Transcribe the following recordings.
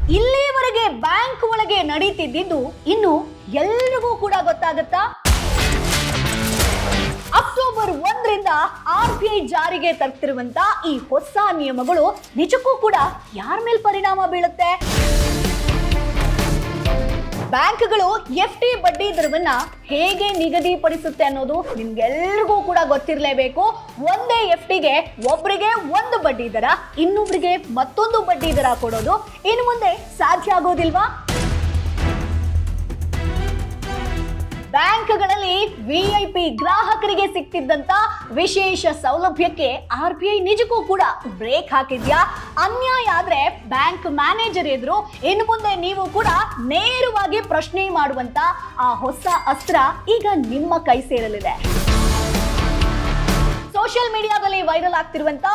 ಇಲ್ಲಿವರೆಗೆ ಬ್ಯಾಂಕ್ ಒಳಗೆ ನಡೀತಿದ್ದು ಇನ್ನು ಎಲ್ರಿಗೂ ಕೂಡ ಗೊತ್ತಾಗುತ್ತಾ? ಅಕ್ಟೋಬರ್ 1ರಿಂದ RBI ಜಾರಿಗೆ ತರ್ತಿರುವಂತ ಈ ಹೊಸ ನಿಯಮಗಳು ನಿಜಕ್ಕೂ ಕೂಡ ಯಾರ ಮೇಲೆ ಪರಿಣಾಮ ಬೀಳುತ್ತೆ? ಬ್ಯಾಂಕ್ಗಳು FD ಬಡ್ಡಿ ದರವನ್ನ ಹೇಗೆ ನಿಗದಿಪಡಿಸುತ್ತೆ ಅನ್ನೋದು ನಿಮ್ಗೆಲ್ರಿಗೂ ಕೂಡ ಗೊತ್ತಿರಲೇಬೇಕು. ಒಂದೇ FDಗೆ ಒಬ್ಬರಿಗೆ ಒಂದು ಬಡ್ಡಿ ದರ, ಇನ್ನೊಬ್ಬರಿಗೆ ಮತ್ತೊಂದು ಬಡ್ಡಿ ದರ ಕೊಡೋದು ಇನ್ನು ಮುಂದೆ ಸಾಧ್ಯ ಆಗೋದಿಲ್ವಾ? ಬ್ಯಾಂಕ್ಗಳಲ್ಲಿ VIP ಗ್ರಾಹಕರಿಗೆ ಸಿಗ್ತಿದ್ದಂತ ವಿಶೇಷ ಸೌಲಭ್ಯಕ್ಕೆ RBI ನಿಜಕ್ಕೂ ಕೂಡ ಬ್ರೇಕ್ ಹಾಕಿದ್ಯಾ? ಅನ್ಯಾಯ ಆದ್ರೆ ಬ್ಯಾಂಕ್ ಮ್ಯಾನೇಜರ್ ಎದುರು ಇನ್ನು ಮುಂದೆ ನೀವು ಕೂಡ ನೇರವಾಗಿ ಪ್ರಶ್ನೆ ಮಾಡುವಂತ ಆ ಹೊಸ ಅಸ್ತ್ರ ಈಗ ನಿಮ್ಮ ಕೈ ಸೇರಲಿದೆ. ಸೋಷಿಯಲ್ ಮೀಡಿಯಾದಲ್ಲಿ ವೈರಲ್ ಆಗ್ತಿರುವಂತ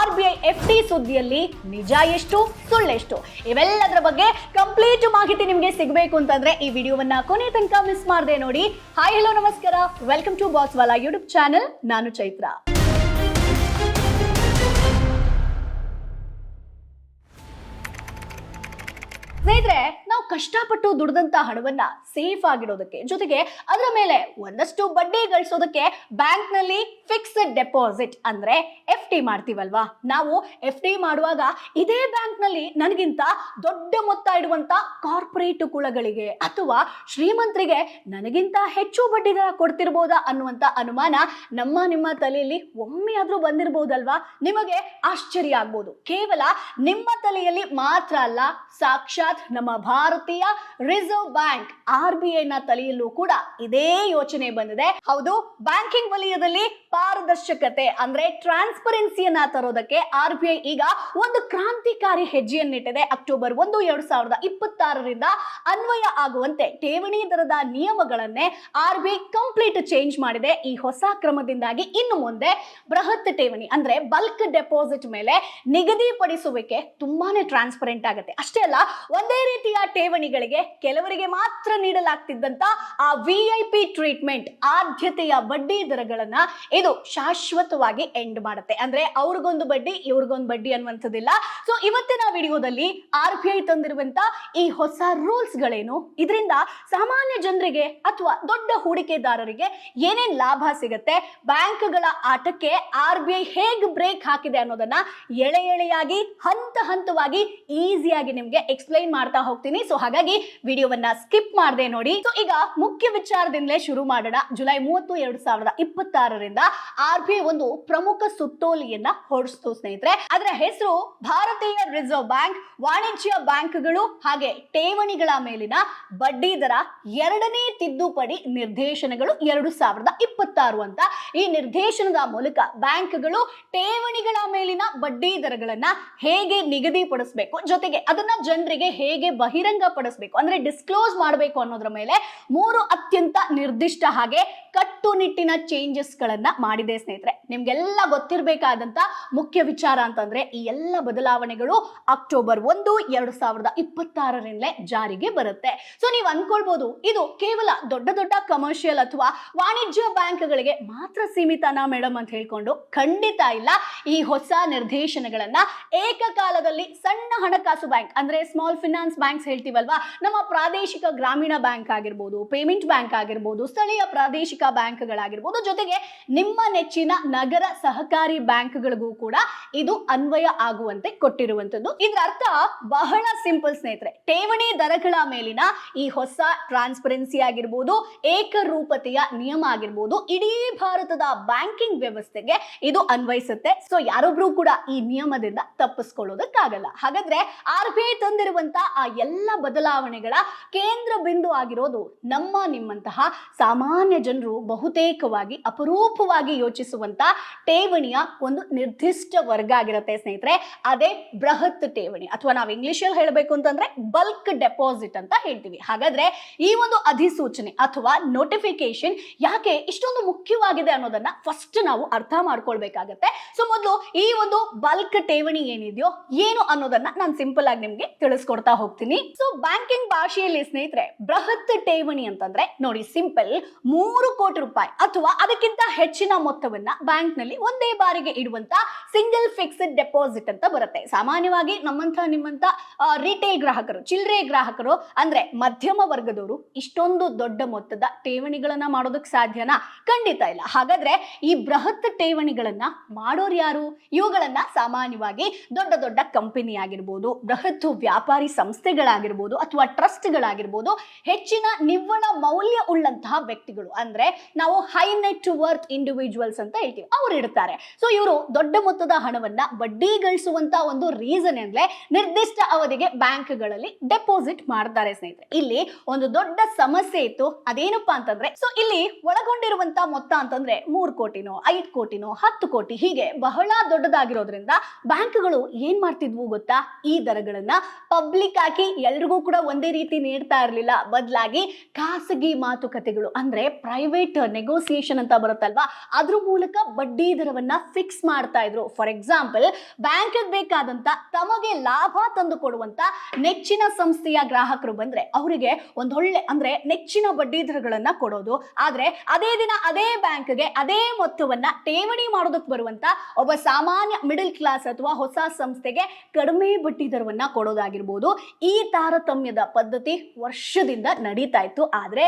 RBI FD ಸುದ್ದಿಯಲ್ಲಿ ನಿಜ ಎಷ್ಟು ಸುಳ್ಳೆಷ್ಟು ಇವೆಲ್ಲದರ ಬಗ್ಗೆ ಕಂಪ್ಲೀಟ್ ಮಾಹಿತಿ ನಿಮಗೆ ಸಿಗಬೇಕು ಅಂತಂದ್ರೆ ಈ ವಿಡಿಯೋವನ್ನ ಕೊನೆ ತನಕ ಮಿಸ್ ಮಾಡದೆ ನೋಡಿ. ಹಾಯ್ ಹಲೋ ನಮಸ್ಕಾರ, ವೆಲ್ಕಮ್ ಟು ಬಾಸ್ವಾಲಾ ಯೂಟ್ಯೂಬ್ ಚಾನೆಲ್. ನಾನು ಚೈತ್ರ. ಸ್ನೇಹಿತರೆ, ನಾವು ಕಷ್ಟಪಟ್ಟು ದುಡಿದಂತ ಹಣವನ್ನ ಸೇಫ್ ಆಗಿಡೋದಕ್ಕೆ ಜೊತೆಗೆ ಅದರ ಮೇಲೆ ಒಂದಷ್ಟು ಬಡ್ಡಿ ಗಳಿಸೋದಕ್ಕೆ ಬ್ಯಾಂಕ್ ನಲ್ಲಿ ಫಿಕ್ಸ್ಡ್ ಡೆಪಾಸಿಟ್ ಅಂದ್ರೆ FD ಮಾಡ್ತೀವಲ್ವಾ? ನಾವು FD ಮಾಡುವಾಗ ಇದೇ ಬ್ಯಾಂಕ್ ನಲ್ಲಿ ನನಗಿಂತ ದೊಡ್ಡ ಮೊತ್ತ ಇಡುವಂತ ಕಾರ್ಪೊರೇಟ್ ಕುಳಗಳಿಗೆ ಅಥವಾ ಶ್ರೀಮಂತರಿಗೆ ನನಗಿಂತ ಹೆಚ್ಚು ಬಡ್ಡಿ ದರ ಕೊಡ್ತಿರ್ಬೋದಾ ಅನ್ನುವಂತ ಅನುಮಾನ ನಿಮ್ಮ ತಲೆಯಲ್ಲಿ ಒಮ್ಮೆ ಆದ್ರೂ ಬಂದಿರಬಹುದಲ್ವಾ? ನಿಮಗೆ ಆಶ್ಚರ್ಯ ಆಗ್ಬೋದು. ಕೇವಲ ನಿಮ್ಮ ತಲೆಯಲ್ಲಿ ಮಾತ್ರ ಅಲ್ಲ, ಸಾಕ್ಷಾತ್ ನಮ್ಮ ಭಾರತೀಯ ರಿಸರ್ವ್ ಬ್ಯಾಂಕ್ RBI ನ ತಲೆಯಲ್ಲೂ ಕೂಡ ಇದೇ ಯೋಚನೆ ಬಂದಿದೆ. ಹೌದು, ಬ್ಯಾಂಕಿಂಗ್ ವಲಯದಲ್ಲಿ ಪಾರದರ್ಶಕತೆ ಅಂದ್ರೆ ಟ್ರಾನ್ಸ್ಪರೆನ್ಸಿಯನ್ನ ತರೋದಕ್ಕೆ RBI ಈಗ ಒಂದು ಕ್ರಾಂತಿಕಾರಿ ಹೆಜ್ಜೆಯನ್ನಿಟ್ಟಿದೆ. ಅಕ್ಟೋಬರ್ 1, 2026ರಿಂದ ಅನ್ವಯ ಆಗುವಂತೆ ಠೇವಣಿ ದರದ ನಿಯಮಗಳನ್ನೇ RBI ಕಂಪ್ಲೀಟ್ ಚೇಂಜ್ ಮಾಡಿದೆ. ಈ ಹೊಸ ಕ್ರಮದಿಂದಾಗಿ ಇನ್ನು ಮುಂದೆ ಬೃಹತ್ ಠೇವಣಿ ಅಂದ್ರೆ ಬಲ್ಕ್ ಡೆಪಾಸಿಟ್ ಮೇಲೆ ನಿಗದಿಪಡಿಸುವಿಕೆ ತುಂಬಾನೇ ಟ್ರಾನ್ಸ್ಪರೆಂಟ್ ಆಗುತ್ತೆ. ಅಷ್ಟೇ ಅಲ್ಲ, ಒಂದೇ ರೀತಿಯ ಠೇವಣಿಗಳಿಗೆ ಕೆಲವರಿಗೆ ಮಾತ್ರ ನೀಡಲಾಗ್ತಿದ್ದಂತ ಆ VIP ಟ್ರೀಟ್ಮೆಂಟ್ ಆದ್ಯತೆಯ ಬಡ್ಡಿ ದರಗಳನ್ನ ಇದು ಶಾಶ್ವತವಾಗಿ ಎಂಡ್ ಮಾಡುತ್ತೆ. ಅಂದ್ರೆ ಅವ್ರಿಗೊಂದು ಬಡ್ಡಿ ಇವ್ರಿಗೊಂದು ಬಡ್ಡಿ ಅನ್ನುವಂಥದ್ದಿಲ್ಲ. ಸೊ ಇವತ್ತಿನ ವಿಡಿಯೋದಲ್ಲಿ RBI ತಂದಿರುವಂತ ಈ ಹೊಸ ರೂಲ್ಸ್ ಗಳೇನು, ಇದರಿಂದ ಸಾಮಾನ್ಯ ಜನರಿಗೆ ಅಥವಾ ದೊಡ್ಡ ಹೂಡಿಕೆದಾರರಿಗೆ ಏನೇನ್ ಲಾಭ ಸಿಗುತ್ತೆ, ಬ್ಯಾಂಕ್ಗಳ ಆಟಕ್ಕೆ RBI ಹೇಗೆ ಬ್ರೇಕ್ ಹಾಕಿದೆ ಅನ್ನೋದನ್ನ ಎಳೆಯಾಗಿ ಹಂತ ಹಂತವಾಗಿ ಈಸಿಯಾಗಿ ನಿಮ್ಗೆ ಎಕ್ಸ್ಪ್ಲೈನ್ ಮಾಡ್ತಾ ಹೋಗ್ತೀನಿ. ಸೊ ಹಾಗಾಗಿ ವಿಡಿಯೋವನ್ನ ಸ್ಕಿಪ್ ಮಾಡದೆ ನೋಡಿ. ಸೊ ಈಗ ಮುಖ್ಯ ವಿಚಾರದಿಂದಲೇ ಶುರು ಮಾಡೋಣ. ಜುಲೈ 30, 2026ರಿಂದ RBI ಒಂದು ಪ್ರಮುಖ ಸುತ್ತೋಲೆಯನ್ನ ಹೊರಡಿಸಿತು ಸ್ನೇಹಿತರೆ. ಅದರ ಹೆಸರು ಭಾರತೀಯ ರಿಸರ್ವ್ ಬ್ಯಾಂಕ್ ವಾಣಿಜ್ಯ ಬ್ಯಾಂಕ್ಗಳು ಹಾಗೆ ಠೇವಣಿಗಳ ಮೇಲಿನ ಬಡ್ಡಿ ದರ ಎರಡನೇ ತಿದ್ದುಪಡಿ ನಿರ್ದೇಶನಗಳು 2026 ಅಂತ. ಈ ನಿರ್ದೇಶನದ ಮೂಲಕ ಬ್ಯಾಂಕ್ಗಳು ಠೇವಣಿಗಳ ಮೇಲಿನ ಬಡ್ಡಿ ದರಗಳನ್ನ ಹೇಗೆ ನಿಗದಿಪಡಿಸಬೇಕು, ಜೊತೆಗೆ ಅದನ್ನ ಜನರಿಗೆ ಹೇಗೆ ಬಹಿರಂಗ ಪಡಿಸಬೇಕು ಅಂದ್ರೆ ಡಿಸ್ಕ್ಲೋಸ್ ಮಾಡಬೇಕು ಅನ್ನೋದ್ರ ಮೇಲೆ 3 ಅತ್ಯಂತ ನಿರ್ದಿಷ್ಟ ಹಾಗೆ ಕಟ್ಟುನಿಟ್ಟಿನ ಚೇಂಜಸ್ ಗಳನ್ನ ಮಾಡಿದೆ ಸ್ನೇಹಿತರೆ. ನಿಮ್ಗೆಲ್ಲ ಗೊತ್ತಿರಬೇಕಾದಂತ ಮುಖ್ಯ ವಿಚಾರ ಅಂತಂದ್ರೆ ಈ ಎಲ್ಲ ಬದಲಾವಣೆಗಳು ಅಕ್ಟೋಬರ್ 1, 2026ರಿಂದಲೇ ಜಾರಿಗೆ ಬರುತ್ತೆ. ಸೊ ನೀವು ಅನ್ಕೊಳ್ಬಹುದು ಇದು ಕೇವಲ ದೊಡ್ಡ ದೊಡ್ಡ ಕಮರ್ಷಿಯಲ್ ಅಥವಾ ವಾಣಿಜ್ಯ ಬ್ಯಾಂಕ್ಗಳಿಗೆ ಮಾತ್ರ ಸೀಮಿತನಾ ಮೇಡಮ್ ಅಂತ ಹೇಳ್ಕೊಂಡು, ಖಂಡಿತ ಇಲ್ಲ. ಈ ಹೊಸ ನಿರ್ದೇಶನಗಳನ್ನ ಏಕಕಾಲದಲ್ಲಿ ಸಣ್ಣ ಹಣಕಾಸು ಬ್ಯಾಂಕ್ ಅಂದ್ರೆ ಸ್ಮಾಲ್ ಫಿನಾನ್ಸ್ ಬ್ಯಾಂಕ್ಸ್ ಹೇಳ್ತೀವಲ್ವಾ, ನಮ್ಮ ಪ್ರಾದೇಶಿಕ ಗ್ರಾಮೀಣ ಬ್ಯಾಂಕ್ ಆಗಿರ್ಬೋದು, ಪೇಮೆಂಟ್ ಬ್ಯಾಂಕ್ ಆಗಿರ್ಬೋದು, ಸ್ಥಳೀಯ ಪ್ರಾದೇಶಿಕ ಬ್ಯಾಂಕ್ಗಳಾಗಿರ್ಬೋದು, ಜೊತೆಗೆ ನಿಮ್ಮ ನೆಚ್ಚಿನ ನಗರ ಸಹಕಾರಿ ಬ್ಯಾಂಕ್ಗಳಿಗೂ ಕೂಡ ಇದು ಅನ್ವಯ ಆಗುವಂತೆ ಕೊಟ್ಟಿರುವಂತದ್ದು. ಇದರ ಅರ್ಥ ಬಹಳ ಸಿಂಪಲ್ ಸ್ನೇಹಿತರೆ. ಠೇವಣಿ ದರಗಳ ಮೇಲಿನ ಈ ಹೊಸ ಟ್ರಾನ್ಸ್ಪರೆನ್ಸಿ ಆಗಿರ್ಬೋದು, ಏಕರೂಪತೆಯ ನಿಯಮ ಆಗಿರ್ಬೋದು, ಇಡೀ ಭಾರತದ ಬ್ಯಾಂಕಿಂಗ್ ವ್ಯವಸ್ಥೆಗೆ ಇದು ಅನ್ವಯಿಸುತ್ತೆ. ಸೊ ಯಾರೊಬ್ರು ಕೂಡ ಈ ನಿಯಮದಿಂದ ತಪ್ಪಿಸ್ಕೊಳ್ಳೋದಕ್ಕಾಗಲ್ಲ. ಹಾಗಾದ್ರೆ RBI ತಂದಿರುವಂತ ಆ ಎಲ್ಲ ಬದಲಾವಣೆಗಳ ಕೇಂದ್ರ ಬಿಂದು ಆಗಿರೋದು ನಿಮ್ಮಂತಹ ಸಾಮಾನ್ಯ ಜನರು ಬಹುತೇಕವಾಗಿ ಅಪರೂಪವಾಗಿ ಯೋಚಿಸುವಂತ ಠೇವಣಿಯ ಒಂದು ನಿರ್ದಿಷ್ಟ ವರ್ಗ ಆಗಿರುತ್ತೆ ಸ್ನೇಹಿತರೆ. ಅದೇ ಬೃಹತ್ ಠೇವಣಿ ಅಥವಾ ನಾವು ಇಂಗ್ಲಿಷ್ ಅಲ್ಲಿ ಹೇಳಬೇಕು ಅಂತಂದ್ರೆ ಬಲ್ಕ್ ಡೆಪಾಸಿಟ್ ಅಂತ ಹೇಳ್ತೀವಿ. ಹಾಗಾದ್ರೆ ಈ ಒಂದು ಅಧಿಸೂಚನೆ ಅಥವಾ ನೋಟಿಫಿಕೇಶನ್ ಯಾಕೆ ಇಷ್ಟೊಂದು ಮುಖ್ಯವಾಗಿದೆ ಅನ್ನೋದನ್ನ ಫಸ್ಟ್ ನಾವು ಅರ್ಥ ಮಾಡ್ಕೊಳ್ಬೇಕಾಗತ್ತೆ. ಸೊ ಮೊದಲು ಈ ಒಂದು ಬಲ್ಕ್ ಠೇವಣಿ ಏನಿದೆಯೋ ಏನು ಅನ್ನೋದನ್ನ ನಾನು ಸಿಂಪಲ್ ಆಗಿ ನಿಮ್ಗೆ ತಿಳಿಸ್ಕೊಡ್ತಾ ಹೋಗ್ತೀನಿ. ಸೊ ಬ್ಯಾಂಕಿಂಗ್ ಭಾಷೆಯಲ್ಲಿ ಸ್ನೇಹಿತರೆ ಬೃಹತ್ ಠೇವಣಿ ಅಂತಂದ್ರೆ ನೋಡಿ ಸಿಂಪಲ್ 3 ಕೋಟಿ ರೂಪಾಯಿ ಅಥವಾ ಅದಕ್ಕಿಂತ ಹೆಚ್ಚಿನ ಮೊತ್ತವನ್ನ ಬ್ಯಾಂಕ್ ನಲ್ಲಿ ಒಂದೇ ಬಾರಿಗೆ ಇಡುವಂತ ಸಿಂಗಲ್ ಫಿಕ್ಸ್ಡ್ ಡೆಪಾಸಿಟ್ ಅಂತ ಬರುತ್ತೆ. ಸಾಮಾನ್ಯವಾಗಿ ನಿಮ್ಮಂತ ರಿಟೇಲ್ ಗ್ರಾಹಕರು, ಚಿಲ್ಲರೆ ಗ್ರಾಹಕರು ಅಂದ್ರೆ ಮಧ್ಯಮ ವರ್ಗದವರು ಇಷ್ಟೊಂದು ದೊಡ್ಡ ಮೊತ್ತದ ಠೇವಣಿಗಳನ್ನ ಮಾಡೋದಕ್ಕೆ ಸಾಧ್ಯನಾ? ಖಂಡಿತ ಇಲ್ಲ. ಹಾಗಾದ್ರೆ ಈ ಬೃಹತ್ ಠೇವಣಿಗಳನ್ನ ಮಾಡೋರು ಯಾರು? ಇವುಗಳನ್ನ ಸಾಮಾನ್ಯವಾಗಿ ದೊಡ್ಡ ದೊಡ್ಡ ಕಂಪನಿ ಆಗಿರ್ಬೋದು, ಬೃಹತ್ ವ್ಯಾಪಾರಿ ಸಂಸ್ಥೆಗಳಾಗಿರ್ಬೋದು ಅಥವಾ ಟ್ರಸ್ಟ್ಗಳಾಗಿರ್ಬೋದು, ಹೆಚ್ಚಿನ ನಿವ್ವಳ ಮೌಲ್ಯ ಉಳ್ಳಂತಹ ವ್ಯಕ್ತಿಗಳು ಅಂದ್ರೆ ನಾವು ಹೈ ನೆಟ್ ವರ್ತ್ ಇಂಡಿವಿಜುವಲ್ಸ್ ಅಂತ ಹೇಳ್ತೀವಿ, ಅವ್ರು ಇಡ್ತಾರೆ. ಸೊ ಇವರು ದೊಡ್ಡ ಮೊತ್ತದ ಹಣವನ್ನ ಬಡ್ಡಿ ಗಳಿಸುವಂತ ಒಂದು ರೀಸನ್ ಅಂದ್ರೆ ನಿರ್ದಿಷ್ಟ ಅವಧಿಗೆ ಬ್ಯಾಂಕ್ಗಳಲ್ಲಿ ಡೆಪಾಸಿಟ್ ಮಾಡ್ತಾರೆ ಸ್ನೇಹಿತರೆ. ಇಲ್ಲಿ ಒಂದು ದೊಡ್ಡ ಸಮಸ್ಯೆ ಇತ್ತು, ಅದೇನಪ್ಪಾ ಅಂತಂದ್ರೆ ಸೊ ಇಲ್ಲಿ ಒಳಗೊಂಡಿರುವಂತ ಮೊತ್ತ ಅಂತಂದ್ರೆ 3 ಕೋಟಿನೋ 5 ಕೋಟಿನೋ 10 ಕೋಟಿ ಹೀಗೆ ಬಹಳ ದೊಡ್ಡದಾಗಿರೋದ್ರಿಂದ ಬ್ಯಾಂಕ್ಗಳು ಏನ್ ಮಾಡ್ತಿದ್ವು ಗೊತ್ತಾ? ಈ ದರಗಳನ್ನ ಪಬ್ಲಿಕ್ ಆಗಿ ಎಲ್ರಿಗೂ ಕೂಡ ಒಂದೇ ರೀತಿ ನೀಡ್ತಾ ಇರಲಿಲ್ಲ. ಬದಲಾಗಿ ಖಾಸಗಿ ಮಾತುಕತೆಗಳು ಅಂದ್ರೆ ಪ್ರೈವೇಟ್ ನೆಗೋಸಿಯೇಷನ್ ಅಂತ ಬರುತ್ತಲ್ವಾ, ಅದ್ರ ಮೂಲಕ ಬಡ್ಡಿ ದರವನ್ನ ಫಿಕ್ಸ್ ಮಾಡ್ತಾ ಇದ್ರು. ಫಾರ್ ಎಕ್ಸಾಂಪಲ್, ಬ್ಯಾಂಕ್ ಬೇಕಾದಂತ ತಮಗೆ ಲಾಭ ತಂದು ಕೊಡುವಂತ ನೆಚ್ಚಿನ ಸಂಸ್ಥೆಯ ಗ್ರಾಹಕರು ಬಂದ್ರೆ ಅವರಿಗೆ ಒಂದೊಳ್ಳೆ ಅಂದ್ರೆ ನೆಚ್ಚಿನ ಬಡ್ಡಿ ದರಗಳನ್ನ ಕೊಡೋದು. ಆದ್ರೆ ಅದೇ ದಿನ ಅದೇ ಬ್ಯಾಂಕ್ಗೆ ಅದೇ ಮೊತ್ತವನ್ನ ಠೇವಣಿ ಮಾಡೋದಕ್ಕೆ ಬರುವಂತ ಒಬ್ಬ ಸಾಮಾನ್ಯ ಮಿಡಲ್ ಕ್ಲಾಸ್ ಅಥವಾ ಹೊಸ ಸಂಸ್ಥೆಗೆ ಕಡಿಮೆ ಬಡ್ಡಿ ದರವನ್ನ ಕೊಡೋದಾಗಿರ್ಬೋದು. ಈ ತಾರತಮ್ಯದ ಪದ್ಧತಿ ವರ್ಷದಿಂದ ನಡೀತಾ ಇತ್ತು. ಆದ್ರೆ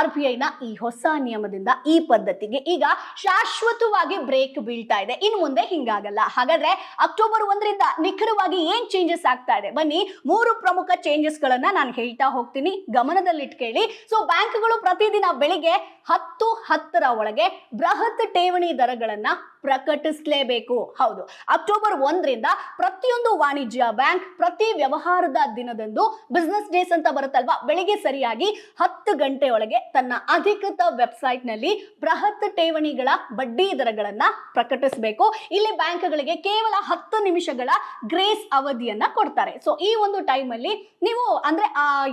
RBI ನ ಈ ಹೊಸ ನಿಯಮದಿಂದ ಈ ಪದ್ಧತಿಗೆ ಈಗ ಶಾಶ್ವತವಾಗಿ ಬ್ರೇಕ್ ಬೀಳ್ತಾ ಇದೆ. ಇನ್ನು ಮುಂದೆ ಹಿಂಗಾಗಲ್ಲ. ಹಾಗಾದ್ರೆ ಅಕ್ಟೋಬರ್ 1ರಿಂದ ನಿಖರವಾಗಿ ಏನ್ ಚೇಂಜಸ್ ಆಗ್ತಾ ಇದೆ? ಬನ್ನಿ, 3 ಪ್ರಮುಖ ಚೇಂಜಸ್ ಗಳನ್ನ ನಾನು ಹೇಳ್ತಾ ಹೋಗ್ತೀನಿ, ಗಮನದಲ್ಲಿಟ್ಕೇಳಿ. ಸೊ ಬ್ಯಾಂಕ್ಗಳು ಪ್ರತಿದಿನ ಬೆಳಿಗ್ಗೆ 10:10 ಒಳಗೆ ಬೃಹತ್ ಠೇವಣಿ ದರಗಳನ್ನ ಪ್ರಕಟಿಸಲೇಬೇಕು. ಹೌದು, ಅಕ್ಟೋಬರ್ 1ರಿಂದ ಪ್ರತಿಯೊಂದು ವಾಣಿಜ್ಯ ಬ್ಯಾಂಕ್ ಪ್ರತಿ ವ್ಯವಹಾರದ ದಿನದಂದು ಬಿಸಿನೆಸ್ ಡೇಸ್ ಅಂತ ಬರುತ್ತಲ್ವಾ, ಬೆಳಿಗ್ಗೆ ಸರಿಯಾಗಿ 10 ಗಂಟೆ ಒಳಗೆ ತನ್ನ ಅಧಿಕೃತ ವೆಬ್ಸೈಟ್ ನಲ್ಲಿ ಬೃಹತ್ ಠೇವಣಿಗಳ ಬಡ್ಡಿ ದರಗಳನ್ನ ಪ್ರಕಟಿಸಬೇಕು. ಇಲ್ಲಿ ಬ್ಯಾಂಕ್ಗಳಿಗೆ ಕೇವಲ 10 ನಿಮಿಷಗಳ ಗ್ರೇಸ್ ಅವಧಿಯನ್ನ ಕೊಡ್ತಾರೆ. ಸೊ ಈ ಒಂದು ಟೈಮ್ ಅಲ್ಲಿ ನೀವು ಅಂದ್ರೆ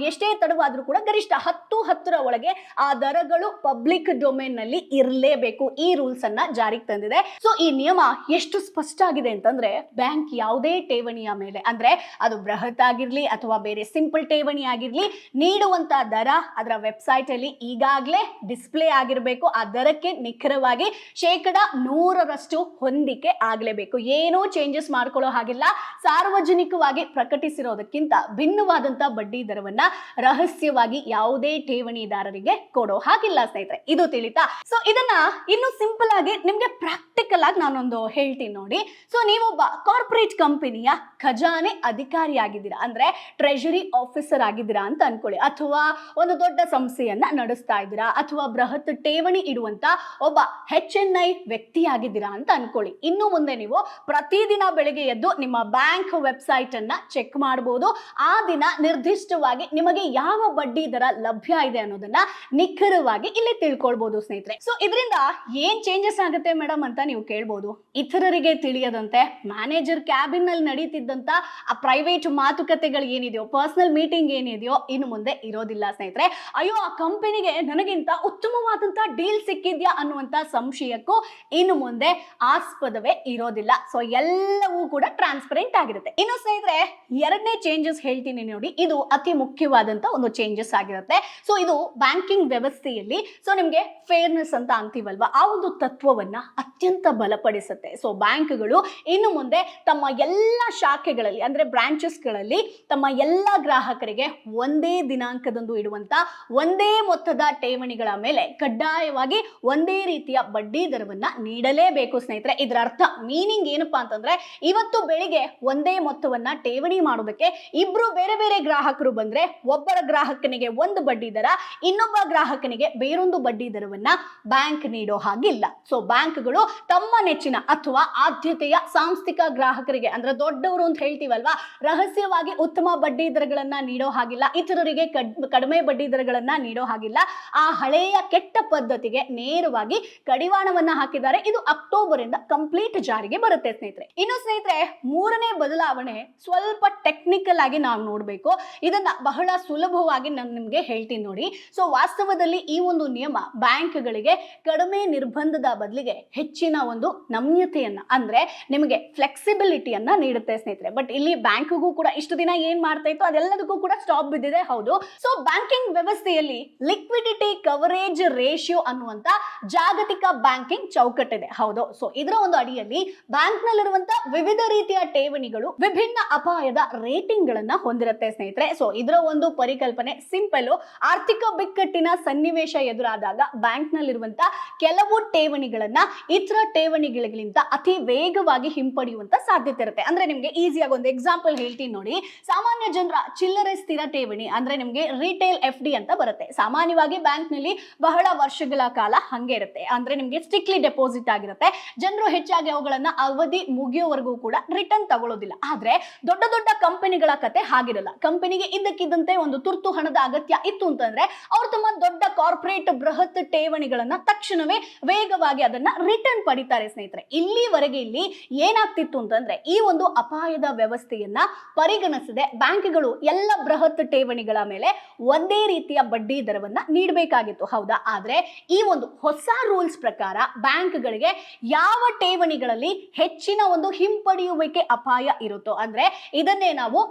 ಎಷ್ಟೇ ತಡವಾದ್ರೂ ಕೂಡ ಗರಿಷ್ಠ 10:10 ಒಳಗೆ ಆ ದರಗಳು ಪಬ್ಲಿಕ್ ಡೊಮೇನ್ ನಲ್ಲಿ ಇರಲೇಬೇಕು. ಈ ರೂಲ್ಸ್ ಅನ್ನ ಜಾರಿಗೆ ತಂದಿದೆ. ಸೊ ಈ ನಿಯಮ ಎಷ್ಟು ಸ್ಪಷ್ಟ ಆಗಿದೆ ಅಂತಂದ್ರೆ, ಬ್ಯಾಂಕ್ ಯಾವುದೇ ಠೇವಣಿಯ ಮೇಲೆ ಅಂದ್ರೆ ಅದು ಬೃಹತ್ ಆಗಿರ್ಲಿ ಅಥವಾ ಬೇರೆ ಸಿಂಪಲ್ ಠೇವಣಿ ಆಗಿರ್ಲಿ, ನೀಡುವಂತ ದರ ಅದರ ವೆಬ್ಸೈಟ್ ಅಲ್ಲಿ ಈಗಾಗಲೇ ಡಿಸ್ಪ್ಲೇ ಆಗಿರಬೇಕು. ಆ ದರಕ್ಕೆ ನಿಖರವಾಗಿ 100% ಹೊಂದಿಕೆ ಆಗಲೇಬೇಕು. ಏನೂ ಚೇಂಜಸ್ ಮಾಡ್ಕೊಳ್ಳೋ ಹಾಗಿಲ್ಲ. ಸಾರ್ವಜನಿಕವಾಗಿ ಪ್ರಕಟಿಸಿರೋದಕ್ಕಿಂತ ಭಿನ್ನವಾದಂತ ಬಡ್ಡಿ ದರವನ್ನ ರಹಸ್ಯವಾಗಿ ಯಾವುದೇ ಠೇವಣಿದಾರರಿಗೆ ಕೊಡೋ ಹಾಗಿಲ್ಲ ಸ್ನೇಹಿತರೆ. ಇದು ತಿಳಿತಾ? ಸೊ ಇದನ್ನ ಇನ್ನು ಸಿಂಪಲ್ ಆಗಿ ನಿಮ್ಗೆ ಪ್ರಾಕ್ಟಿಕಲ್ ಆಗಿ ನಾನೊಂದು ಹೇಳ್ತೀನಿ ನೋಡಿ. ಸೊ ನೀವೊಬ್ಬ ಕಾರ್ಪೊರೇಟ್ ಕಂಪನಿಯ ಖಜಾನೆ ಅಧಿಕಾರಿ ಆಗಿದ್ದೀರಾ ಅಂದ್ರೆ ಟ್ರೆಜರಿ ಆಫೀಸರ್ ಆಗಿದ್ದೀರಾ ಅಂತ ಅನ್ಕೊಳ್ಳಿ, ಅಥವಾ ಒಂದು ದೊಡ್ಡ ಸಂಸ್ಥೆಯನ್ನ ನಡೆಸ್ತಾ ಇದ್ದೀರಾ, ಅಥವಾ ಬೃಹತ್ ಠೇವಣಿ ಇಡುವಂತ ಒಬ್ಬ HNI ವ್ಯಕ್ತಿ ಆಗಿದ್ದೀರಾ ಅಂತ ಅನ್ಕೊಳ್ಳಿ. ಇನ್ನು ಮುಂದೆ ನೀವು ಪ್ರತಿದಿನ ಬೆಳಿಗ್ಗೆ ಎದ್ದು ನಿಮ್ಮ ಬ್ಯಾಂಕ್ ವೆಬ್ಸೈಟ್ ಅನ್ನ ಚೆಕ್ ಮಾಡಬಹುದು. ಆ ದಿನ ನಿರ್ದಿಷ್ಟವಾಗಿ ನಿಮಗೆ ಯಾವ ಬಡ್ಡಿ ದರ ಲಭ್ಯ ಇದೆ ಅನ್ನೋದನ್ನ ನಿಖರವಾಗಿ ಇಲ್ಲಿ ತಿಳ್ಕೊಳ್ಬಹುದು ಸ್ನೇಹಿತರೆ. ಸೊ ಇದರಿಂದ ಏನ್ ಚೇಂಜಸ್ ಆಗುತ್ತೆ ಮೇಡಮ್ ಅಂತ ನೀವು ಕೇಳ್ಬೋದು. ಇತರರಿಗೆ ತಿಳಿಯದಂತೆ ಮ್ಯಾನೇಜರ್ ಕ್ಯಾಬಿನ್ ನಲ್ಲಿ ನಡೀತಿದ್ದಂತ ಆ ಪ್ರೈವೇಟ್ ಮಾತುಕತೆಗಳು ಏನಿದೆಯೋ, ಪರ್ಸನಲ್ ಮೀಟಿಂಗ್ ಏನಿದೆಯೋ, ಇನ್ನು ಮುಂದೆ ಇರೋದಿಲ್ಲ ಸ್ನೇಹಿತರೆ. ಅಯ್ಯೋ, ಆ ಕಂಪನಿಗೆ ನನಗಿಂತ ಉತ್ತಮವಾದಂತ ಡೀಲ್ ಸಿಕ್ಕಿದ್ಯಾ ಅನ್ನುವಂತ ಸಂಶಯಕ್ಕೂ ಇನ್ನು ಮುಂದೆ ಆಸ್ಪದವೇ ಇರೋದಿಲ್ಲ. ಸೊ ಎಲ್ಲವೂ ಕೂಡ ಟ್ರಾನ್ಸ್ಪರೆಂಟ್ ಆಗಿರುತ್ತೆ. ಇನ್ನು ಸ್ನೇಹಿತರೆ, ಎರಡನೇ ಚೇಂಜಸ್ ಹೇಳ್ತೀನಿ ನೋಡಿ. ಇದು ಅತಿ ಮುಖ್ಯವಾದಂತ ಒಂದು ಚೇಂಜಸ್ ಆಗಿರುತ್ತೆ. ಸೊ ಇದು ಬ್ಯಾಂಕಿಂಗ್ ವ್ಯವಸ್ಥೆಯಲ್ಲಿ ಸೊ ನಿಮ್ಗೆ ಫೇರ್ನೆಸ್ ಅಂತ ಅಂತೀವಲ್ವಾ, ಆ ಒಂದು ತತ್ವವನ್ನ ಅತ್ಯಂತ ಬಲಪಡಿಸುತ್ತೆ. ಸೊ ಬ್ಯಾಂಕ್ಗಳು ಇನ್ನು ಮುಂದೆ ತಮ್ಮ ಎಲ್ಲ ಶಾಖೆಗಳಲ್ಲಿ ಅಂದ್ರೆ ಬ್ರಾಂಚಸ್ಗಳಲ್ಲಿ ತಮ್ಮ ಎಲ್ಲ ಗ್ರಾಹಕರಿಗೆ ಒಂದೇ ದಿನಾಂಕದಂದು ಇಡುವಂತ ಒಂದೇ ಮೊತ್ತದ ಠೇವಣಿಗಳ ಮೇಲೆ ಕಡ್ಡಾಯವಾಗಿ ಒಂದೇ ರೀತಿಯ ಬಡ್ಡಿ ದರವನ್ನ ನೀಡಲೇಬೇಕು ಸ್ನೇಹಿತರೆ. ಇದರ ಅರ್ಥ ಮೀನಿಂಗ್ ಏನಪ್ಪಾ ಅಂತಂದ್ರೆ, ಇವತ್ತು ಬೆಳಿಗ್ಗೆ ಒಂದೇ ಮೊತ್ತವನ್ನ ಠೇವಣಿ ಮಾಡೋದಕ್ಕೆ ಇಬ್ರು ಬೇರೆ ಬೇರೆ ಗ್ರಾಹಕರು ಬಂದ್ರೆ ಒಬ್ಬರ ಗ್ರಾಹಕನಿಗೆ ಒಂದು ಬಡ್ಡಿ ದರ, ಇನ್ನೊಬ್ಬ ಗ್ರಾಹಕನಿಗೆ ಬೇರೊಂದು ಬಡ್ಡಿ ದರವನ್ನ ಬ್ಯಾಂಕ್ ನೀಡೋ ಹಾಗಿಲ್ಲ. ಸೊ ಬ್ಯಾಂಕ್ಗಳು ತಮ್ಮ ನೆಚ್ಚಿನ ಅಥವಾ ಆದ್ಯತೆಯ ಸಾಂಸ್ಥಿಕ ಗ್ರಾಹಕರಿಗೆ ಅಂದ್ರೆ ದೊಡ್ಡವರು ಅಂತ ಹೇಳ್ತೀವಲ್ವಾ, ರಹಸ್ಯವಾಗಿ ಉತ್ತಮ ಬಡ್ಡಿ ದರಗಳನ್ನ ನೀಡೋ ಹಾಗಿಲ್ಲ, ಇತರರಿಗೆ ಕಡಿಮೆ ಬಡ್ಡಿ ದರಗಳನ್ನ ನೀಡೋ ಹಾಗಿಲ್ಲ. ಆ ಹಳೆಯ ಕೆಟ್ಟ ಪದ್ಧತಿಗೆ ನೇರವಾಗಿ ಕಡಿವಾಣವನ್ನ ಹಾಕಿದ್ದಾರೆ. ಇದು ಅಕ್ಟೋಬರ್ ಇಂದ ಕಂಪ್ಲೀಟ್ ಜಾರಿಗೆ ಬರುತ್ತೆ ಸ್ನೇಹಿತರೆ. ಇನ್ನು ಸ್ನೇಹಿತರೆ, ಮೂರನೇ ಬದಲಾವಣೆ ಸ್ವಲ್ಪ ಟೆಕ್ನಿಕಲ್ ಆಗಿ ನಾವು ನೋಡ್ಬೇಕು. ಇದನ್ನ ಬಹಳ ಸುಲಭವಾಗಿ ನಾನು ನಿಮ್ಗೆ ಹೇಳ್ತೀನಿ ನೋಡಿ. ಸೊ ವಾಸ್ತವದಲ್ಲಿ ಈ ಒಂದು ನಿಯಮ ಬ್ಯಾಂಕ್ಗಳಿಗೆ ಕಡಿಮೆ ನಿರ್ಬಂಧದ ಬದಲಿಗೆ ಹೆಚ್ಚಿನ ಒಂದು ನಮ್ಯತೆಯನ್ನ ಅಂದ್ರೆ ನಿಮಗೆ ಫ್ಲೆಕ್ಸಿಬಿಲಿಟಿಯನ್ನ ನೀಡುತ್ತೆ ಸ್ನೇಹಿತರೆ. ಬಟ್ ಇಲ್ಲಿ ಬ್ಯಾಂಕ್ಗೂ ಕೂಡ ಇಷ್ಟು ದಿನ ಏನ್ ಮಾಡ್ತಾ ಇತ್ತು ಅದೆಲ್ಲದಕ್ಕೂ ಕೂಡ ಸ್ಟಾಪ್ ಬಿದ್ದಿದೆ. ಹೌದು, ಸೊ ಬ್ಯಾಂಕಿಂಗ್ ವ್ಯವಸ್ಥೆಯಲ್ಲಿ ಲಿಕ್ವಿಡಿಟಿ ಕವರೇಜ್ ರೇಷಿಯೋ ಅನ್ನುವಂತ ಜಾಗತಿಕ ಬ್ಯಾಂಕಿಂಗ್ ಚೌಕಟ್ಟಿದೆ. ಹೌದು, ಸೊ ಇದರ ಒಂದು ಅಡಿಯಲ್ಲಿ ಬ್ಯಾಂಕ್ ನಲ್ಲಿರುವಂತ ವಿವಿಧ ರೀತಿಯ ಠೇವಣಿಗಳು ವಿಭಿನ್ನ ಅಪಾಯದ ರೇಟಿಂಗ್ ಗಳನ್ನ ಹೊಂದಿರುತ್ತೆ ಸ್ನೇಹಿತರೆ. ಸೊ ಇದರ ಒಂದು ಪರಿಕಲ್ಪನೆ ಸಿಂಪಲ್. ಆರ್ಥಿಕ ಬಿಕ್ಕಟ್ಟಿನ ಸನ್ನಿವೇಶ ಎದುರಾದಾಗ ಬ್ಯಾಂಕ್ ನಲ್ಲಿರುವಂತ ಕೆಲವು ಠೇವಣಿಗಳನ್ನ ಇತರ ಠೇವಣಿಗಳಿಗಿಂತ ಅತಿ ವೇಗವಾಗಿ ಹಿಂಪಡೆಯುವಂತ ಸಾಧ್ಯತೆ ಇರುತ್ತೆ. ಅಂದ್ರೆ ನಿಮ್ಗೆ ಈಸಿಯಾಗಿ ಒಂದು ಎಕ್ಸಾಂಪಲ್ ಹೇಳ್ತೀನಿ ನೋಡಿ. ಸಾಮಾನ್ಯ ಜನರ ಚಿಲ್ಲರೆ ಸ್ಥಿರ ಠೇವಣಿ ಅಂದ್ರೆ ನಿಮ್ಗೆ ರಿಟೇಲ್ FD ಅಂತ ಬರುತ್ತೆ. ಸಾಮಾನ್ಯವಾಗಿ ಬ್ಯಾಂಕ್ ನಲ್ಲಿ ಬಹಳ ವರ್ಷಗಳ ಕಾಲ ಹಂಗೆ ಇರುತ್ತೆ. ಅಂದ್ರೆ ನಿಮ್ಗೆ ಸ್ಟ್ರಿಕ್ಟ್ಲಿ ಡೆಪಾಸಿಟ್ ಆಗಿರುತ್ತೆ. ಜನರು ಹೆಚ್ಚಾಗಿ ಅವುಗಳನ್ನ ಅವಧಿ ಮುಗಿಯೋವರೆಗೂ ಕೂಡ ರಿಟರ್ನ್ ತಗೊಳ್ಳೋದಿಲ್ಲ. ಆದ್ರೆ ದೊಡ್ಡ ದೊಡ್ಡ ಕಂಪನಿಗಳ ಕತೆ ಹಾಗಿರಲ್ಲ. ಕಂಪನಿಗೆ ಇದ್ದಕ್ಕಿದ್ದಂತೆ ಒಂದು ತುರ್ತು ಹಣದ ಅಗತ್ಯ ಇತ್ತು ಅಂತಂದ್ರೆ ಅವ್ರು ತಮ್ಮ ದೊಡ್ಡ ಕಾರ್ಪೊರೇಟ್ ಬೃಹತ್ ಠೇವಣಿಗಳನ್ನ ತಕ್ಷಣವೇ ವೇಗವಾಗಿ ಅದನ್ನ ರಿಟರ್ನ್ ಪಡಿತಾರೆ ಸ್ನೇಹಿತರೆ. ಇಲ್ಲಿವರೆಗೆ ಇಲ್ಲಿ ಏನಾಗ್ತಿತ್ತು ಅಂತಂದ್ರೆ ಈ ಒಂದು ಅಪಾಯದ ವ್ಯವಸ್ಥೆಯನ್ನ ಪರಿಗಣಿಸದೆ ಬ್ಯಾಂಕ್ಗಳು ಎಲ್ಲ ಬೃಹತ್ ಠೇವಣಿಗಳ ಮೇಲೆ ಒಂದೇ ರೀತಿಯ ಬಡ್ಡಿ ದರವನ್ನ ನೀಡಬೇಕಾಗಿತ್ತು. ಹೌದಾ, ಆದ್ರೆ ಈ ಒಂದು ಹೊಸ ರೂಲ್ಸ್ ಪ್ರಕಾರ ಬ್ಯಾಂಕ್ಗಳಿಗೆ ಯಾವ ಠೇವಣಿಗಳಲ್ಲಿ ಹೆಚ್ಚಿನ ಒಂದು ಹಿಂಪಡೆಯುವಿಕೆ ಅಪಾಯ ಇರುತ್ತೋ ಅಂದ್ರೆ ಇದನ್ನೇ ನಾವು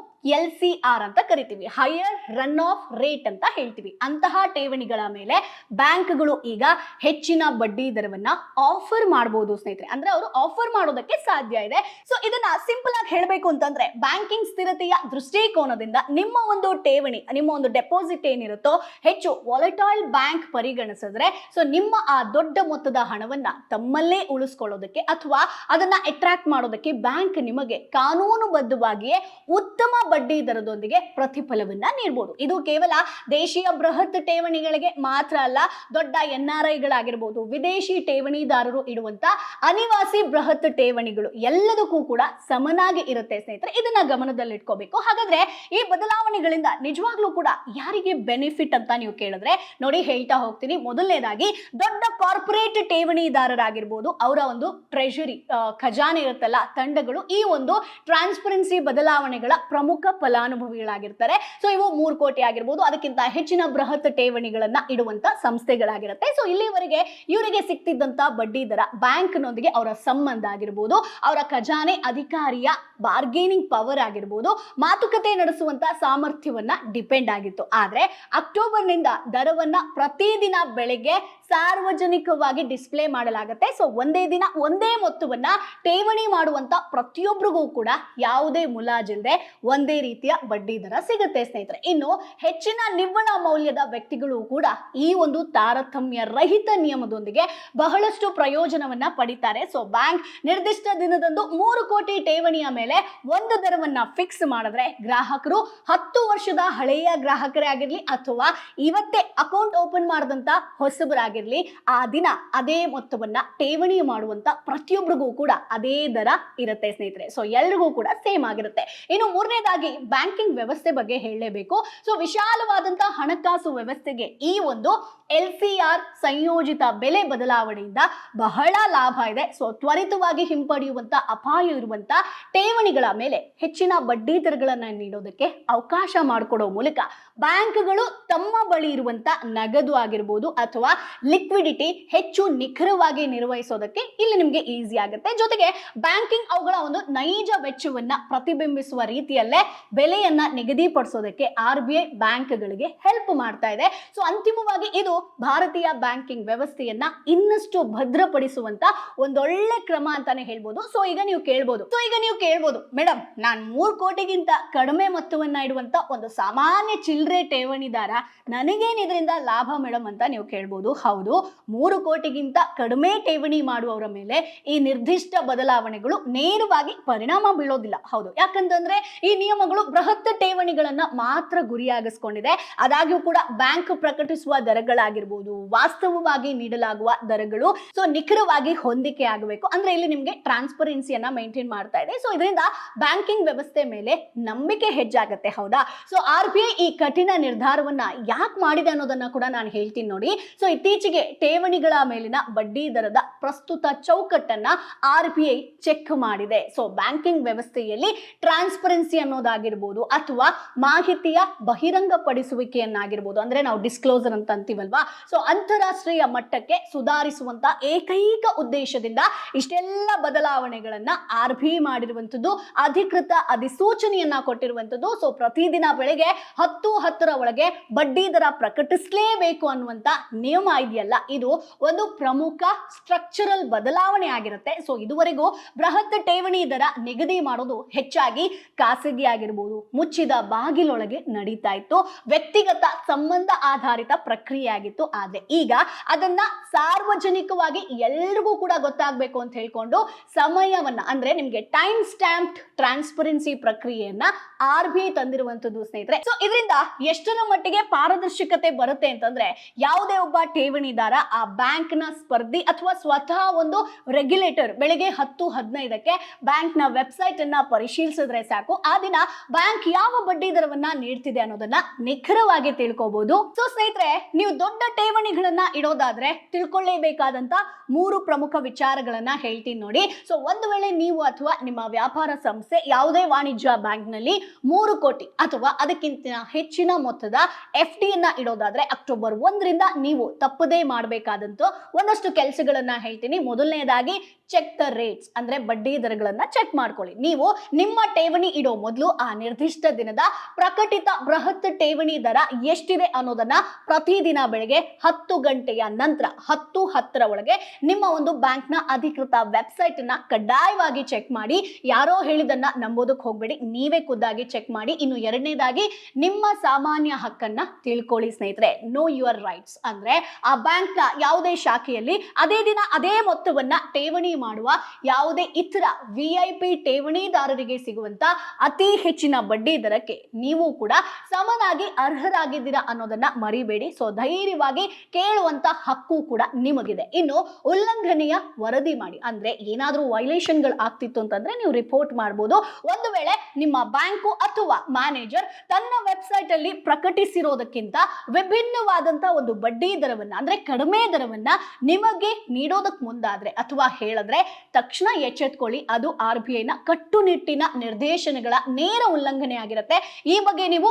LCR ಅಂತ ಕರಿತೀವಿ, ಹೈಯರ್ ರನ್ ಆಫ್ ರೇಟ್ ಅಂತ ಹೇಳ್ತೀವಿ. ಅಂತಹ ಠೇವಣಿಗಳ ಮೇಲೆ ಬ್ಯಾಂಕ್ಗಳು ಈಗ ಹೆಚ್ಚಿನ ಬಡ್ಡಿ ದರವನ್ನ ಆಫರ್ ಮಾಡಬಹುದು ಸ್ನೇಹಿತರೆ. ಅಂದ್ರೆ ಅವರು ಆಫರ್ ಮಾಡೋದಕ್ಕೆ ಸಾಧ್ಯ ಇದೆ. ಸೊ ಇದನ್ನ ಸಿಂಪಲ್ ಆಗಿ ಹೇಳಬೇಕು ಅಂತಂದ್ರೆ ಬ್ಯಾಂಕಿಂಗ್ ಸ್ಥಿರತೆಯ ದೃಷ್ಟಿಕೋನದಿಂದ ನಿಮ್ಮ ಒಂದು ಠೇವಣಿ, ನಿಮ್ಮ ಒಂದು ಡೆಪಾಸಿಟ್ ಏನಿರುತ್ತೋ ಹೆಚ್ಚು ವಾಲಟೈಲ್ ಬ್ಯಾಂಕ್ ಪರಿಗಣಿಸಿದ್ರೆ ಸೊ ನಿಮ್ಮ ಆ ದೊಡ್ಡ ಮೊತ್ತದ ಹಣವನ್ನ ತಮ್ಮಲ್ಲೇ ಉಳಿಸ್ಕೊಳ್ಳೋದಕ್ಕೆ ಅಥವಾ ಅದನ್ನ ಅಟ್ರಾಕ್ಟ್ ಮಾಡೋದಕ್ಕೆ ಬ್ಯಾಂಕ್ ನಿಮಗೆ ಕಾನೂನುಬದ್ಧವಾಗಿಯೇ ಉತ್ತಮ ಬಡ್ಡಿ ದರದೊಂದಿಗೆ ಪ್ರತಿಫಲವನ್ನ ನೀಡಬಹುದು. ಇದು ಕೇವಲ ದೇಶೀಯ ಬೃಹತ್ ಠೇವಣಿಗಳಿಗೆ ಮಾತ್ರ ಅಲ್ಲ, ದೊಡ್ಡ NRIಗಳಾಗಿರ್ಬೋದು, ವಿದೇಶಿ ಠೇವಣಿದಾರರು ಇಡುವಂತ ಅನಿವಾಸಿ ಬೃಹತ್ ಠೇವಣಿಗಳು ಎಲ್ಲದಕ್ಕೂ ಕೂಡ ಸಮನಾಗಿ ಇರುತ್ತೆ ಸ್ನೇಹಿತರೆ. ಇದನ್ನ ಗಮನದಲ್ಲಿಟ್ಕೋಬೇಕು. ಹಾಗಾದ್ರೆ ಈ ಬದಲಾವಣೆಗಳಿಂದ ನಿಜವಾಗ್ಲೂ ಕೂಡ ಯಾರಿಗೆ ಬೆನಿಫಿಟ್ ಅಂತ ನೀವು ಕೇಳಿದ್ರೆ ನೋಡಿ ಹೇಳ್ತಾ ಹೋಗ್ತೀನಿ. ಮೊದಲನೇದಾಗಿ ದೊಡ್ಡ ಕಾರ್ಪೊರೇಟ್ ಠೇವಣಿದಾರರಾಗಿರ್ಬೋದು, ಅವರ ಒಂದು ಟ್ರೆಷರಿ ಖಜಾನೆ ಇರುತ್ತಲ್ಲ ತಂಡಗಳು ಈ ಒಂದು ಟ್ರಾನ್ಸ್ಪರೆನ್ಸಿ ಬದಲಾವಣೆಗಳ ಪ್ರಮುಖ ಫಲಾನುಭವಿಗಳಾಗಿರ್ತಾರೆ. ಸೊ ಇವು 3 ಕೋಟಿ ಆಗಿರ್ಬೋದು, ಅದಕ್ಕಿಂತ ಹೆಚ್ಚಿನ ಬೃಹತ್ ಠೇವಣಿಗಳನ್ನ ಇಡುವಂತ ಸಂಸ್ಥೆಗಳಾಗಿರುತ್ತೆ. ಸೊ ಇಲ್ಲಿವರೆಗೆ ಇವರಿಗೆ ಸಿಕ್ತಿದ್ದಂತ ಬಡ್ಡಿ ದರ ಬ್ಯಾಂಕ್ನೊಂದಿಗೆ ಅವರ ಸಂಬಂಧ ಆಗಿರ್ಬೋದು, ಅವರ ಖಜಾನೆ ಅಧಿಕಾರಿಯ ಬಾರ್ಗೇನಿಂಗ್ ಪವರ್ ಆಗಿರ್ಬೋದು, ಮಾತುಕತೆ ನಡೆಸುವಂತ ಸಾಮರ್ಥ್ಯವನ್ನ ಡಿಪೆಂಡ್ ಆಗಿತ್ತು. ಆದ್ರೆ ಅಕ್ಟೋಬರ್ನಿಂದ ದರವನ್ನ ಪ್ರತಿದಿನ ಬೆಳಗ್ಗೆ ಸಾರ್ವಜನಿಕವಾಗಿ ಡಿಸ್ಪ್ಲೇ ಮಾಡಲಾಗುತ್ತೆ. ಸೊ ಒಂದೇ ದಿನ ಒಂದೇ ಮೊತ್ತವನ್ನ ಠೇವಣಿ ಮಾಡುವಂತ ಪ್ರತಿಯೊಬ್ಬರಿಗೂ ಕೂಡ ಯಾವುದೇ ಮುಲಾಜಿಲ್ಲದೆ ಒಂದೇ ರೀತಿಯ ಬಡ್ಡಿ ದರ ಸಿಗುತ್ತೆ ಸ್ನೇಹಿತರೆ. ಇನ್ನು ಹೆಚ್ಚಿನ ನಿವ್ವಳ ಮೌಲ್ಯದ ವ್ಯಕ್ತಿಗಳು ಕೂಡ ಈ ಒಂದು ತಾರತಮ್ಯ ರಹಿತ ನಿಯಮದೊಂದಿಗೆ ಬಹಳಷ್ಟು ಪ್ರಯೋಜನವನ್ನ ಪಡಿತಾರೆ. ಸೊ ಬ್ಯಾಂಕ್ ನಿರ್ದಿಷ್ಟ ದಿನದಂದು 3 ಕೋಟಿ ಠೇವಣಿಯ ಮೇಲೆ ಒಂದು ದರವನ್ನ ಫಿಕ್ಸ್ ಮಾಡಿದ್ರೆ ಗ್ರಾಹಕರು 10 ವರ್ಷದ ಹಳೆಯ ಗ್ರಾಹಕರೇ ಆಗಿರ್ಲಿ ಅಥವಾ ಇವತ್ತೇ ಅಕೌಂಟ್ ಓಪನ್ ಮಾಡಿದಂತ ಹೊಸಬರಾಗಿರ್ಲಿ ಆ ದಿನ ಅದೇ ಮೊತ್ತವನ್ನ ಠೇವಣಿ ಮಾಡುವಂತ ಪ್ರತಿಯೊಬ್ಬರಿಗೂ ಕೂಡ ಅದೇ ದರ ಇರುತ್ತೆ ಸ್ನೇಹಿತರೆ. ಸೊ ಎಲ್ರಿಗೂ ಕೂಡ ಸೇಮ್ ಆಗಿರುತ್ತೆ. ಇನ್ನು ಮೂರನೇದಾಗಿ ಬ್ಯಾಂಕಿಂಗ್ ವ್ಯವಸ್ಥೆ ಬಗ್ಗೆ ಹೇಳಲೇಬೇಕು. ಸೊ ವಿಶಾಲವಾದಂತಹ ಹಣಕಾಸು ವ್ಯವಸ್ಥೆಗೆ ಈ ಒಂದು LCR ಸಂಯೋಜಿತ ಬೆಲೆ ಬದಲಾವಣೆಯಿಂದ ಬಹಳ ಲಾಭ ಇದೆ. ಸೊ ತ್ವರಿತವಾಗಿ ಹಿಂಪಡೆಯುವಂತ ಅಪಾಯ ಇರುವಂತ ಠೇವಣಿಗಳ ಮೇಲೆ ಹೆಚ್ಚಿನ ಬಡ್ಡಿ ದರಗಳನ್ನ ನೀಡೋದಕ್ಕೆ ಅವಕಾಶ ಮಾಡಿಕೊಡೋ ಮೂಲಕ ಬ್ಯಾಂಕ್ಗಳು ತಮ್ಮ ಬಳಿ ಇರುವಂತ ನಗದು ಆಗಿರ್ಬೋದು ಅಥವಾ ಲಿಕ್ವಿಡಿಟಿ ಹೆಚ್ಚು ನಿಖರವಾಗಿ ನಿರ್ವಹಿಸೋದಕ್ಕೆ ಇಲ್ಲಿ ನಿಮಗೆ ಈಸಿ ಆಗುತ್ತೆ. ಜೊತೆಗೆ ಬ್ಯಾಂಕಿಂಗ್ ಅವುಗಳ ಒಂದು ನೈಜ ವೆಚ್ಚವನ್ನ ಪ್ರತಿಬಿಂಬಿಸುವ ರೀತಿಯಲ್ಲೇ ಬೆಲೆಯನ್ನ ನಿಗದಿಪಡಿಸೋದಕ್ಕೆ RBI ಬ್ಯಾಂಕ್ಗಳಿಗೆ ಹೆಲ್ಪ್ ಮಾಡ್ತಾ ಇದೆ. ಸೊ ಅಂತಿಮವಾಗಿ ಇದು ಭಾರತೀಯ ಬ್ಯಾಂಕಿಂಗ್ ವ್ಯವಸ್ಥೆಯನ್ನ ಇನ್ನಷ್ಟು ಭದ್ರಪಡಿಸುವಂತ ಒಂದೊಳ್ಳೆ ಕ್ರಮ ಅಂತಾನೆ ಹೇಳ್ಬೋದು. ಸೊ ಈಗ ನೀವು ಕೇಳ್ಬೋದು ಮೇಡಮ್, ನಾನು 3 ಕೋಟಿಗಿಂತ ಕಡಿಮೆ ಮೊತ್ತವನ್ನ ಇಡುವಂತ ಒಂದು ಸಾಮಾನ್ಯ ಚಿಲ್ಲರೆ ಠೇವಣಿದಾರ, ನನಗೇನು ಇದರಿಂದ ಲಾಭ ಮೇಡಮ್ ಅಂತ ನೀವು ಕೇಳ್ಬೋದು. ಹೌದು, 3 ಕೋಟಿಗಿಂತ ಕಡಿಮೆ ಠೇವಣಿ ಮಾಡುವವರ ಮೇಲೆ ಈ ನಿರ್ದಿಷ್ಟ ಬದಲಾವಣೆಗಳು ನೇರವಾಗಿ ಪರಿಣಾಮ ಬೀಳೋದಿಲ್ಲ. ಹೌದು, ಯಾಕಂತಂದ್ರೆ ಈ ನಿಯಮಗಳು ಬೃಹತ್ ಠೇವಣಿಗಳನ್ನ ಮಾತ್ರ ಗುರಿಯಾಗಿಸ್ಕೊಂಡಿದೆ. ಆದಾಗ್ಯೂ ಕೂಡ ಬ್ಯಾಂಕ್ ಪ್ರಕಟಿಸುವ ದರಗಳಾಗಿರ್ಬೋದು, ವಾಸ್ತವವಾಗಿ ನೀಡಲಾಗುವ ದರಗಳು ಸೊ ನಿಖರವಾಗಿ ಹೊಂದಿಕೆ ಆಗಬೇಕು. ಅಂದ್ರೆ ಇಲ್ಲಿ ನಿಮಗೆ ಟ್ರಾನ್ಸ್ಪರೆನ್ಸಿಯನ್ನ ಮೇಂಟೈನ್ ಮಾಡ್ತಾ ಇದೆ. ಸೊ ಇದರಿಂದ ಬ್ಯಾಂಕಿಂಗ್ ವ್ಯವಸ್ಥೆ ಮೇಲೆ ನಂಬಿಕೆ ಹೆಚ್ಚಾಗುತ್ತೆ. ಹೌದಾ, ಸೊ RBI ಈ ಕಠಿಣ ನಿರ್ಧಾರವನ್ನ ಯಾಕೆ ಮಾಡಿದೆ ಅನ್ನೋದನ್ನ ಕೂಡ ನಾನು ಹೇಳ್ತೀನಿ ನೋಡಿ. ಸೊ ಇತ್ತೀಚೆಗೆ ಠೇವಣಿಗಳ ಮೇಲಿನ ಬಡ್ಡಿ ದರದ ಪ್ರಸ್ತುತ ಚೌಕಟ್ಟನ್ನ RBI ಚೆಕ್ ಮಾಡಿದೆ. ಸೊ ಬ್ಯಾಂಕಿಂಗ್ ವ್ಯವಸ್ಥೆಯಲ್ಲಿ ಟ್ರಾನ್ಸ್ಪರೆನ್ಸಿ ಅನ್ನೋದು ಅನ್ನೋದಾಗಿರ್ಬೋದು ಅಥವಾ ಮಾಹಿತಿಯ ಬಹಿರಂಗಪಡಿಸುವಿಕೆಯನ್ನಾಗಿರ್ಬೋದು, ಅಂದ್ರೆ ನಾವು ಡಿಸ್ಕ್ಲೋಸರ್ ಅಂತ ಅಂತೀವಲ್ವಾ, ಸೊ ಅಂತಾರಾಷ್ಟ್ರೀಯ ಮಟ್ಟಕ್ಕೆ ಸುಧಾರಿಸುವಂತ ಏಕೈಕ ಉದ್ದೇಶದಿಂದ ಇಷ್ಟೆಲ್ಲ ಬದಲಾವಣೆಗಳನ್ನ RBI ಮಾಡಿರುವಂತದ್ದು, ಅಧಿಕೃತ ಅಧಿಸೂಚನೆಯನ್ನ ಕೊಟ್ಟಿರುವಂತದ್ದು. ಸೊ ಪ್ರತಿದಿನ ಬೆಳಗ್ಗೆ 10:10 ಒಳಗೆ ಬಡ್ಡಿ ದರ ಪ್ರಕಟಿಸಲೇಬೇಕು ಅನ್ನುವಂತ ನಿಯಮ ಇದೆಯಲ್ಲ, ಇದು ಒಂದು ಪ್ರಮುಖ ಸ್ಟ್ರಕ್ಚರಲ್ ಬದಲಾವಣೆ ಆಗಿರುತ್ತೆ. ಸೊ ಇದುವರೆಗೂ ಬೃಹತ್ ಠೇವಣಿ ದರ ನಿಗದಿ ಮಾಡೋದು ಹೆಚ್ಚಾಗಿ ಖಾಸಗಿ ಆಗಿರ್ಬೋದು, ಮುಚ್ಚಿದ ಬಾಗಿಲೊಳಗೆ ನಡೀತಾ ಇತ್ತು, ವ್ಯಕ್ತಿಗತ ಸಂಬಂಧ ಆಧಾರಿತ ಪ್ರಕ್ರಿಯೆ ಆಗಿತ್ತು. ಆದ್ರೆ ಈಗ ಅದನ್ನ ಸಾರ್ವಜನಿಕವಾಗಿ ಎಲ್ರಿಗೂ ಕೂಡ ಗೊತ್ತಾಗಬೇಕು ಅಂತ ಹೇಳ್ಕೊಂಡು ಸಮಯವನ್ನ, ಅಂದ್ರೆ ನಿಮ್ಗೆ ಟೈಮ್ ಸ್ಟ್ಯಾಂಪ್ಡ್ ಟ್ರಾನ್ಸ್ಪರೆನ್ಸಿ ಪ್ರಕ್ರಿಯೆಯನ್ನ RBI ತಂದಿರುವಂತದ್ದು ಸ್ನೇಹಿತರೆ. ಸೊ ಇದರಿಂದ ಎಷ್ಟರ ಮಟ್ಟಿಗೆ ಪಾರದರ್ಶಕತೆ ಬರುತ್ತೆ ಅಂತಂದ್ರೆ, ಯಾವುದೇ ಒಬ್ಬ ಠೇವಣಿದಾರ ಆ ಬ್ಯಾಂಕ್ ನ ಸ್ಪರ್ಧಿ ಅಥವಾ ಸ್ವತಃ ಒಂದು ರೆಗ್ಯುಲೇಟರ್ ಬೆಳಿಗ್ಗೆ 10:15ಕ್ಕೆ ಬ್ಯಾಂಕ್ ನ ವೆಬ್ಸೈಟ್ ಅನ್ನ ಪರಿಶೀಲಿಸಿದ್ರೆ ಸಾಕು, ಆ ದಿನ ಬ್ಯಾಂಕ್ ಯಾವ ಬಡ್ಡಿ ದರವನ್ನ ನೀಡ್ತಿದೆ ಅನ್ನೋದನ್ನ ನಿಖರವಾಗಿ ತಿಳ್ಕೋಬಹುದು. ಸೊ ಸ್ನೇಹಿತರೆ, ನೀವು ದೊಡ್ಡ ಠೇವಣಿಗಳನ್ನ ಇಡೋದಾದ್ರೆ ತಿಳ್ಕೊಳ್ಳೇಬೇಕಾದಂತ 3 ಪ್ರಮುಖ ವಿಚಾರಗಳನ್ನ ಹೇಳ್ತೀನಿ ನೋಡಿ. ಸೊ ಒಂದು ವೇಳೆ ನೀವು ಅಥವಾ ನಿಮ್ಮ ವ್ಯಾಪಾರ ಸಂಸ್ಥೆ ಯಾವುದೇ ವಾಣಿಜ್ಯ ಬ್ಯಾಂಕ್ ನಲ್ಲಿ 3 ಕೋಟಿ ಅಥವಾ ಅದಕ್ಕಿಂತ ಹೆಚ್ಚಿನ ಮೊತ್ತದ FD ಯನ್ನ ಇಡೋದಾದ್ರೆ ಅಕ್ಟೋಬರ್ 1ರಿಂದ ನೀವು ತಪ್ಪದೇ ಮಾಡಬೇಕಾದಂತ ಒಂದಷ್ಟು ಕೆಲಸಗಳನ್ನ ಹೇಳ್ತೀನಿ. ಮೊದಲನೇದಾಗಿ ಚೆಕ್ ದ ರೇಟ್ಸ್, ಅಂದ್ರೆ ಬಡ್ಡಿ ದರಗಳನ್ನ ಚೆಕ್ ಮಾಡ್ಕೊಳ್ಳಿ. ನೀವು ನಿಮ್ಮ ಠೇವಣಿ ಇಡೋ ಮೊದಲು ಆ ನಿರ್ದಿಷ್ಟ ದಿನದ ಪ್ರಕಟಿತ ಬೃಹತ್ ಠೇವಣಿ ದರ ಎಷ್ಟಿದೆ ಅನ್ನೋದನ್ನ ಪ್ರತಿದಿನ ಬೆಳಗ್ಗೆ 10 ಗಂಟೆಯ ನಂತರ 10:10 ಒಳಗೆ ನಿಮ್ಮ ಒಂದು ಬ್ಯಾಂಕ್ ನ ಅಧಿಕೃತ ವೆಬ್ಸೈಟ್ ಅನ್ನ ಕಡ್ಡಾಯವಾಗಿ ಚೆಕ್ ಮಾಡಿ. ಯಾರೋ ಹೇಳಿದನ್ನ ನಂಬೋದಕ್ಕೆ ಹೋಗ್ಬೇಡಿ, ನೀವೇ ಖುದ್ದಾಗಿ ಚೆಕ್ ಮಾಡಿ. ಇನ್ನು ಎರಡನೇದಾಗಿ ನಿಮ್ಮ ಸಾಮಾನ್ಯ ಹಕ್ಕನ್ನ ತಿಳ್ಕೊಳ್ಳಿ ಸ್ನೇಹಿತರೆ. ನೋ ಯುವರ್ ರೈಟ್ಸ್, ಅಂದ್ರೆ ಆ ಬ್ಯಾಂಕ್ ನ ಯಾವುದೇ ಶಾಖೆಯಲ್ಲಿ ಅದೇ ದಿನ ಅದೇ ಮೊತ್ತವನ್ನ ಠೇವಣಿ ಮಾಡುವ ಯಾವುದೇ ಇತರ VIP ಠೇವಣಿದಾರರಿಗೆ ಸಿಗುವಂತ ಅತಿ ಹೆಚ್ಚಿನ ಬಡ್ಡಿ ದರಕ್ಕೆ ನೀವು ಕೂಡ ಸಮನಾಗಿ ಅರ್ಹರಾಗಿದ್ದೀರಾ ಅನ್ನೋದನ್ನ ಮರಿಬೇಡಿ. ಸೊ ಧೈರ್ಯವಾಗಿ ಕೇಳುವಂತ ಹಕ್ಕು ಕೂಡ ನಿಮಗಿದೆ. ಇನ್ನು ಉಲ್ಲಂಘನೆಯ ವರದಿ ಮಾಡಿ, ಅಂದ್ರೆ ಏನಾದ್ರೂ ವೈಲೇಷನ್ಗಳು ಆಗ್ತಿತ್ತು ಅಂತಂದ್ರೆ ನೀವು ರಿಪೋರ್ಟ್ ಮಾಡಬಹುದು. ಒಂದು ವೇಳೆ ನಿಮ್ಮ ಬ್ಯಾಂಕು ಅಥವಾ ಮ್ಯಾನೇಜರ್ ತನ್ನ ವೆಬ್ಸೈಟ್ ಅಲ್ಲಿ ಪ್ರಕಟಿಸಿರೋದಕ್ಕಿಂತ ವಿಭಿನ್ನವಾದಂತ ಒಂದು ಬಡ್ಡಿ ದರವನ್ನ, ಅಂದ್ರೆ ಕಡಿಮೆ ದರವನ್ನ ನಿಮಗೆ ನೀಡೋದಕ್ಕೆ ಮುಂದಾದ್ರೆ ಅಥವಾ ಹೇಳಿದ್ರೆ ತಕ್ಷಣ ಎಚ್ಚೆತ್ಕೊಳ್ಳಿ. ಅದು RBI ನ ಕಟ್ಟುನಿಟ್ಟಿನ ನಿರ್ದೇಶನಗಳ ನೇರ ಉಲ್ಲಂಘನೆ ಆಗಿರುತ್ತೆ. ಈ ಬಗ್ಗೆ ನೀವು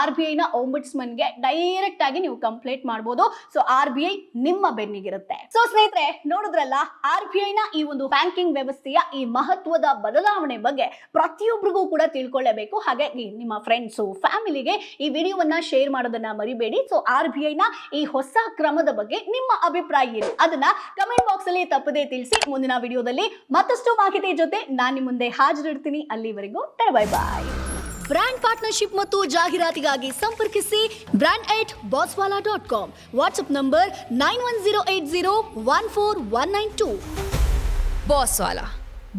RBI ನ ಓಂಬುಡ್ಸ್ಮನ್ ಗೆ ಡೈರೆಕ್ಟ್ ಆಗಿ ನೀವು ಕಂಪ್ಲೇಂಟ್ ಮಾಡಬಹುದು. ಸೊ RBI ನಿಮ್ಮ ಬೆನ್ನಿಗಿರುತ್ತೆ. ಸೊ ಸ್ನೇಹಿತರೆ, ನೋಡಿದ್ರಲ್ಲ, RBI ನ ಈ ಒಂದು ಬ್ಯಾಂಕಿಂಗ್ ವ್ಯವಸ್ಥೆಯ ಈ ಮಹತ್ವದ ಬದಲಾವಣೆ ಬಗ್ಗೆ ಪ್ರತಿಯೊಬ್ಬರಿಗೂ ಕೂಡ ತಿಳ್ಕೊಳ್ಳಬೇಕು. ಹಾಗಾಗಿ ನಿಮ್ಮ ಫ್ರೆಂಡ್ಸು, ಫ್ಯಾಮಿಲಿಗೆ ಈ ವಿಡಿಯೋವನ್ನ ಶೇರ್ ಮಾಡೋದನ್ನ ಮರಿಬೇಡಿ. ಸೊ RBI ನ ಈ ಹೊಸ ಕ್ರಮದ ಬಗ್ಗೆ ನಿಮ್ಮ ಅಭಿಪ್ರಾಯ ಏನು ಅದನ್ನ ಕಮೆಂಟ್ ಬಾಕ್ಸ್ ಅಲ್ಲಿ ತಪ್ಪದೇ ತಿಳಿಸಿ. ಮುಂದಿನ ವಿಡಿಯೋದಲ್ಲಿ ಮತ್ತಷ್ಟು ಮಾಹಿತಿ ಜೊತೆ ನಾನು ನಿಮ್ಮ ಮುಂದೆ ಹಾಜರಿರ್ತೀನಿ. ಅಲ್ಲಿವರೆಗೂ ಬೈ ಬಾಯ್. ಬ್ರಾಂಡ್ ಪಾರ್ಟ್ನರ್ಶಿಪ್ ಮತ್ತು ಜಾಹೀರಾತಿಗಾಗಿ ಸಂಪರ್ಕಿಸಿ brand@bosswala.com. WhatsApp number 9108014192. Bosswala.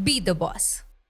Be the boss.